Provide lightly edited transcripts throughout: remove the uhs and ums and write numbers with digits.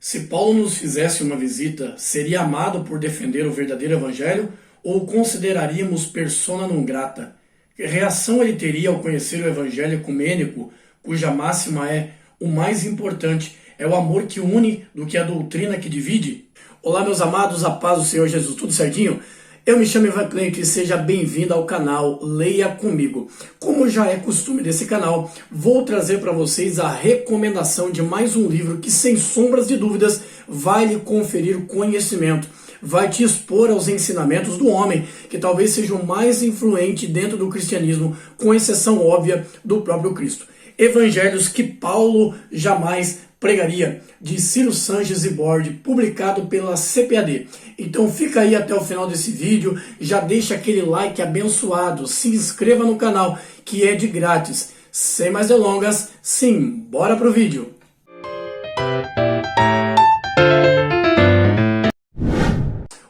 Se Paulo nos fizesse uma visita, seria amado por defender o verdadeiro evangelho ou consideraríamos persona non grata? Que reação ele teria ao conhecer o evangelho ecumênico, cuja máxima é: o mais importante é o amor que une do que a doutrina que divide? Olá, meus amados, a paz do Senhor Jesus, tudo certinho? Eu me chamo Ivan Clemente e seja bem-vindo ao canal Leia Comigo. Como já é costume desse canal, vou trazer para vocês a recomendação de mais um livro que, sem sombras de dúvidas, vai lhe conferir conhecimento, vai te expor aos ensinamentos do homem, que talvez seja o mais influente dentro do cristianismo, com exceção óbvia do próprio Cristo. Evangelhos que Paulo jamais pregaria, de Ciro Sanches e Bordi, publicado pela CPAD. Então fica aí até o final desse vídeo, já deixa aquele like abençoado, se inscreva no canal, que é de grátis. Sem mais delongas, sim, bora pro vídeo!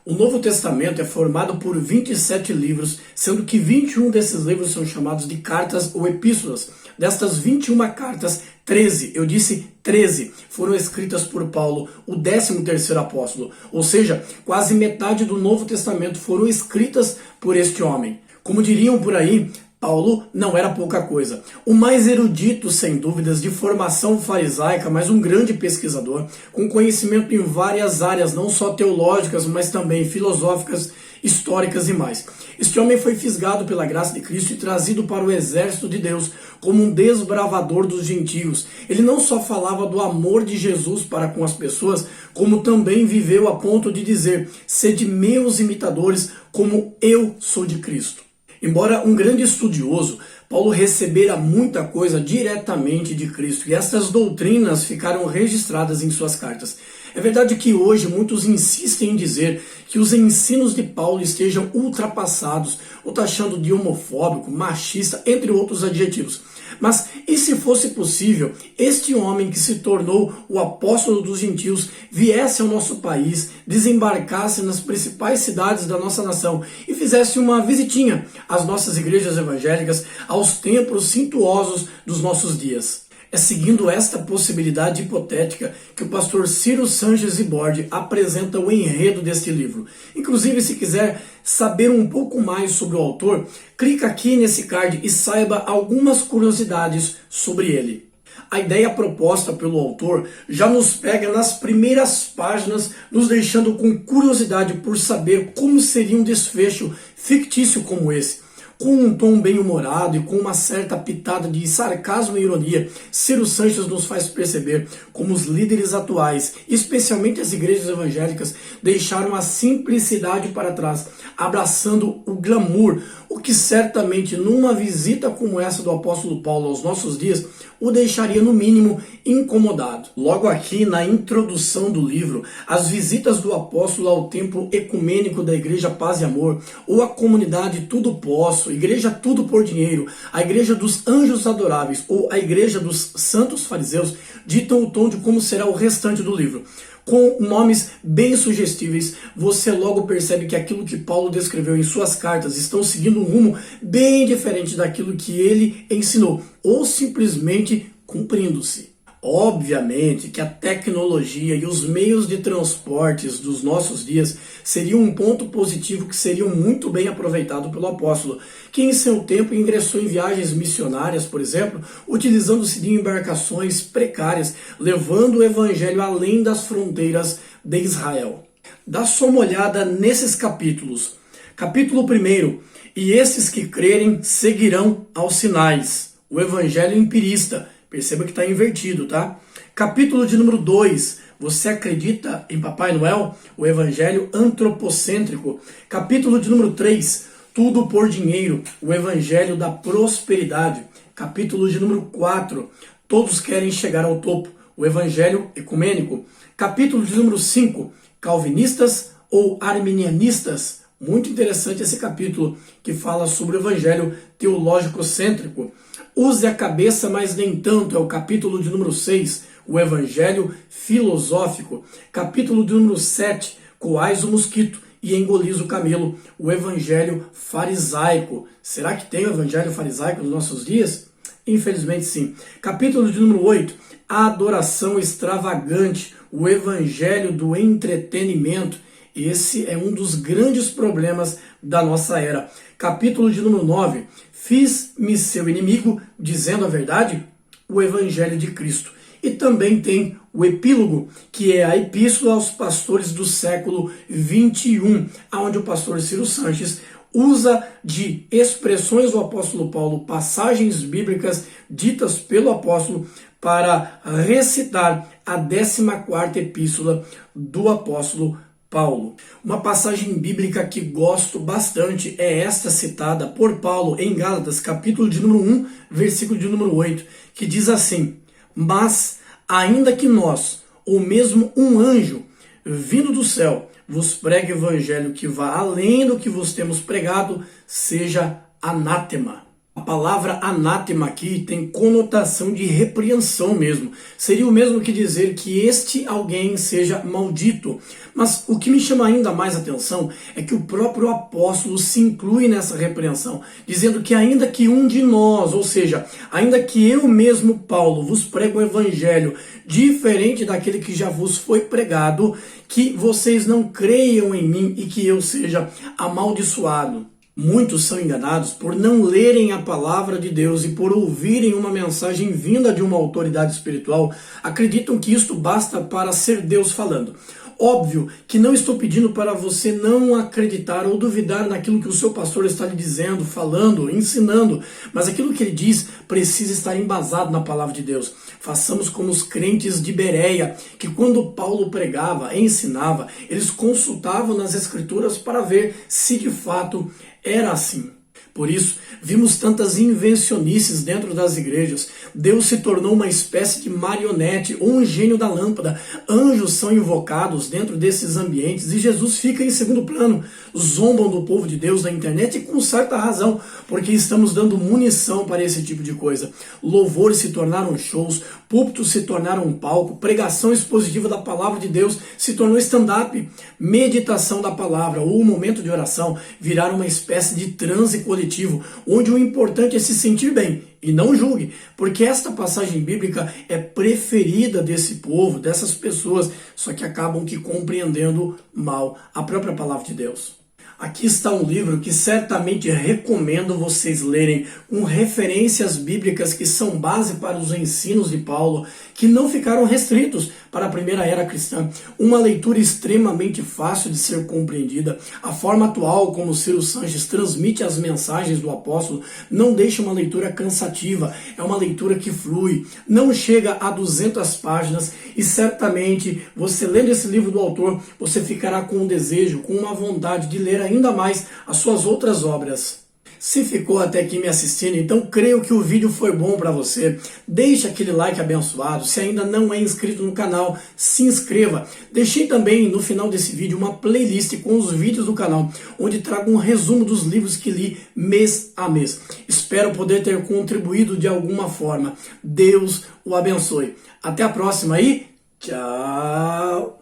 O Novo Testamento é formado por 27 livros, sendo que 21 desses livros são chamados de cartas ou epístolas. Destas 21 cartas, 13, eu disse 13, foram escritas por Paulo, o 13º apóstolo. Ou seja, quase metade do Novo Testamento foram escritas por este homem. Como diriam por aí, Paulo não era pouca coisa. O mais erudito, sem dúvidas, de formação farisaica, mas um grande pesquisador, com conhecimento em várias áreas, não só teológicas, mas também filosóficas, históricas e mais. Este homem foi fisgado pela graça de Cristo e trazido para o exército de Deus como um desbravador dos gentios. Ele não só falava do amor de Jesus para com as pessoas, como também viveu a ponto de dizer: sede meus imitadores, como eu sou de Cristo. Embora um grande estudioso, Paulo recebera muita coisa diretamente de Cristo e essas doutrinas ficaram registradas em suas cartas. É verdade que hoje muitos insistem em dizer que os ensinos de Paulo estejam ultrapassados, o taxando de homofóbico, machista, entre outros adjetivos. Mas e se fosse possível, este homem que se tornou o apóstolo dos gentios viesse ao nosso país, desembarcasse nas principais cidades da nossa nação e fizesse uma visitinha às nossas igrejas evangélicas, aos templos suntuosos dos nossos dias? É seguindo esta possibilidade hipotética que o pastor Ciro Sanches e Bordi apresenta o enredo deste livro. Inclusive, se quiser saber um pouco mais sobre o autor, clica aqui nesse card e saiba algumas curiosidades sobre ele. A ideia proposta pelo autor já nos pega nas primeiras páginas, nos deixando com curiosidade por saber como seria um desfecho fictício como esse. Com um tom bem-humorado e com uma certa pitada de sarcasmo e ironia, Ciro Sanches nos faz perceber como os líderes atuais, especialmente as igrejas evangélicas, deixaram a simplicidade para trás, abraçando o glamour, o que certamente numa visita como essa do apóstolo Paulo aos nossos dias o deixaria no mínimo incomodado. Logo aqui na introdução do livro, as visitas do apóstolo ao templo ecumênico da Igreja Paz e Amor, ou a comunidade Tudo Posso, Igreja Tudo por Dinheiro, a Igreja dos Anjos Adoráveis ou a Igreja dos Santos Fariseus, ditam o tom de como será o restante do livro. Com nomes bem sugestíveis, você logo percebe que aquilo que Paulo descreveu em suas cartas estão seguindo um rumo bem diferente daquilo que ele ensinou, ou simplesmente cumprindo-se. Obviamente que a tecnologia e os meios de transportes dos nossos dias seriam um ponto positivo que seriam muito bem aproveitado pelo apóstolo, que em seu tempo ingressou em viagens missionárias, por exemplo, utilizando-se de embarcações precárias, levando o evangelho além das fronteiras de Israel. Dá só uma olhada nesses capítulos. Capítulo 1: e esses que crerem seguirão aos sinais. O evangelho empirista. Perceba que está invertido, tá? Capítulo de número 2. Você acredita em Papai Noel? O evangelho antropocêntrico. Capítulo de número 3. Tudo por dinheiro. O evangelho da prosperidade. Capítulo de número 4. Todos querem chegar ao topo. O evangelho ecumênico. Capítulo de número 5. Calvinistas ou arminianistas? Muito interessante esse capítulo, que fala sobre o evangelho teológico-cêntrico. Use a cabeça, mas nem tanto, é o capítulo de número 6, o evangelho filosófico. Capítulo de número 7, coais o mosquito e engolis o camelo, o evangelho farisaico. Será que tem o evangelho farisaico nos nossos dias? Infelizmente sim. Capítulo de número 8, adoração extravagante, o evangelho do entretenimento. Esse é um dos grandes problemas da nossa era. Capítulo de número 9. Fiz-me seu inimigo, dizendo a verdade, o evangelho de Cristo. E também tem o epílogo, que é a epístola aos pastores do século 21, onde o pastor Ciro Sanches usa de expressões do apóstolo Paulo, passagens bíblicas ditas pelo apóstolo, para recitar a 14ª epístola do apóstolo Paulo. Uma passagem bíblica que gosto bastante é esta citada por Paulo em Gálatas, capítulo de número 1, versículo de número 8, que diz assim: mas, ainda que nós, ou mesmo um anjo, vindo do céu, vos pregue o evangelho que vá além do que vos temos pregado, seja anátema. A palavra anátema aqui tem conotação de repreensão mesmo. Seria o mesmo que dizer que este alguém seja maldito. Mas o que me chama ainda mais atenção é que o próprio apóstolo se inclui nessa repreensão, dizendo que ainda que um de nós, ou seja, ainda que eu mesmo, Paulo, vos prego o evangelho diferente daquele que já vos foi pregado, que vocês não creiam em mim e que eu seja amaldiçoado. Muitos são enganados por não lerem a palavra de Deus e por ouvirem uma mensagem vinda de uma autoridade espiritual, acreditam que isto basta para ser Deus falando. Óbvio que não estou pedindo para você não acreditar ou duvidar naquilo que o seu pastor está lhe dizendo, falando, ensinando, mas aquilo que ele diz precisa estar embasado na palavra de Deus. Façamos como os crentes de Bereia, que quando Paulo pregava, ensinava, eles consultavam nas escrituras para ver se de fato era assim. Por isso, vimos tantas invencionices dentro das igrejas. Deus se tornou uma espécie de marionete ou um gênio da lâmpada. Anjos são invocados dentro desses ambientes e Jesus fica em segundo plano. Zombam do povo de Deus na internet e com certa razão, porque estamos dando munição para esse tipo de coisa. Louvores se tornaram shows, púlpitos se tornaram um palco, pregação expositiva da palavra de Deus se tornou stand-up, meditação da palavra ou momento de oração viraram uma espécie de transe coletivo, onde o importante é se sentir bem e não julgue, porque esta passagem bíblica é preferida desse povo, dessas pessoas, só que acabam que compreendendo mal a própria palavra de Deus. Aqui está um livro que certamente recomendo vocês lerem, com referências bíblicas que são base para os ensinos de Paulo, que não ficaram restritos para a primeira era cristã. Uma leitura extremamente fácil de ser compreendida. A forma atual como Ciro Sanches transmite as mensagens do apóstolo não deixa uma leitura cansativa. É uma leitura que flui, não chega a 200 páginas e certamente você lendo esse livro do autor, você ficará com um desejo, com uma vontade de ler ainda mais as suas outras obras. Se ficou até aqui me assistindo, então creio que o vídeo foi bom para você. Deixe aquele like abençoado. Se ainda não é inscrito no canal, se inscreva. Deixei também no final desse vídeo uma playlist com os vídeos do canal, onde trago um resumo dos livros que li mês a mês. Espero poder ter contribuído de alguma forma. Deus o abençoe. Até a próxima e tchau!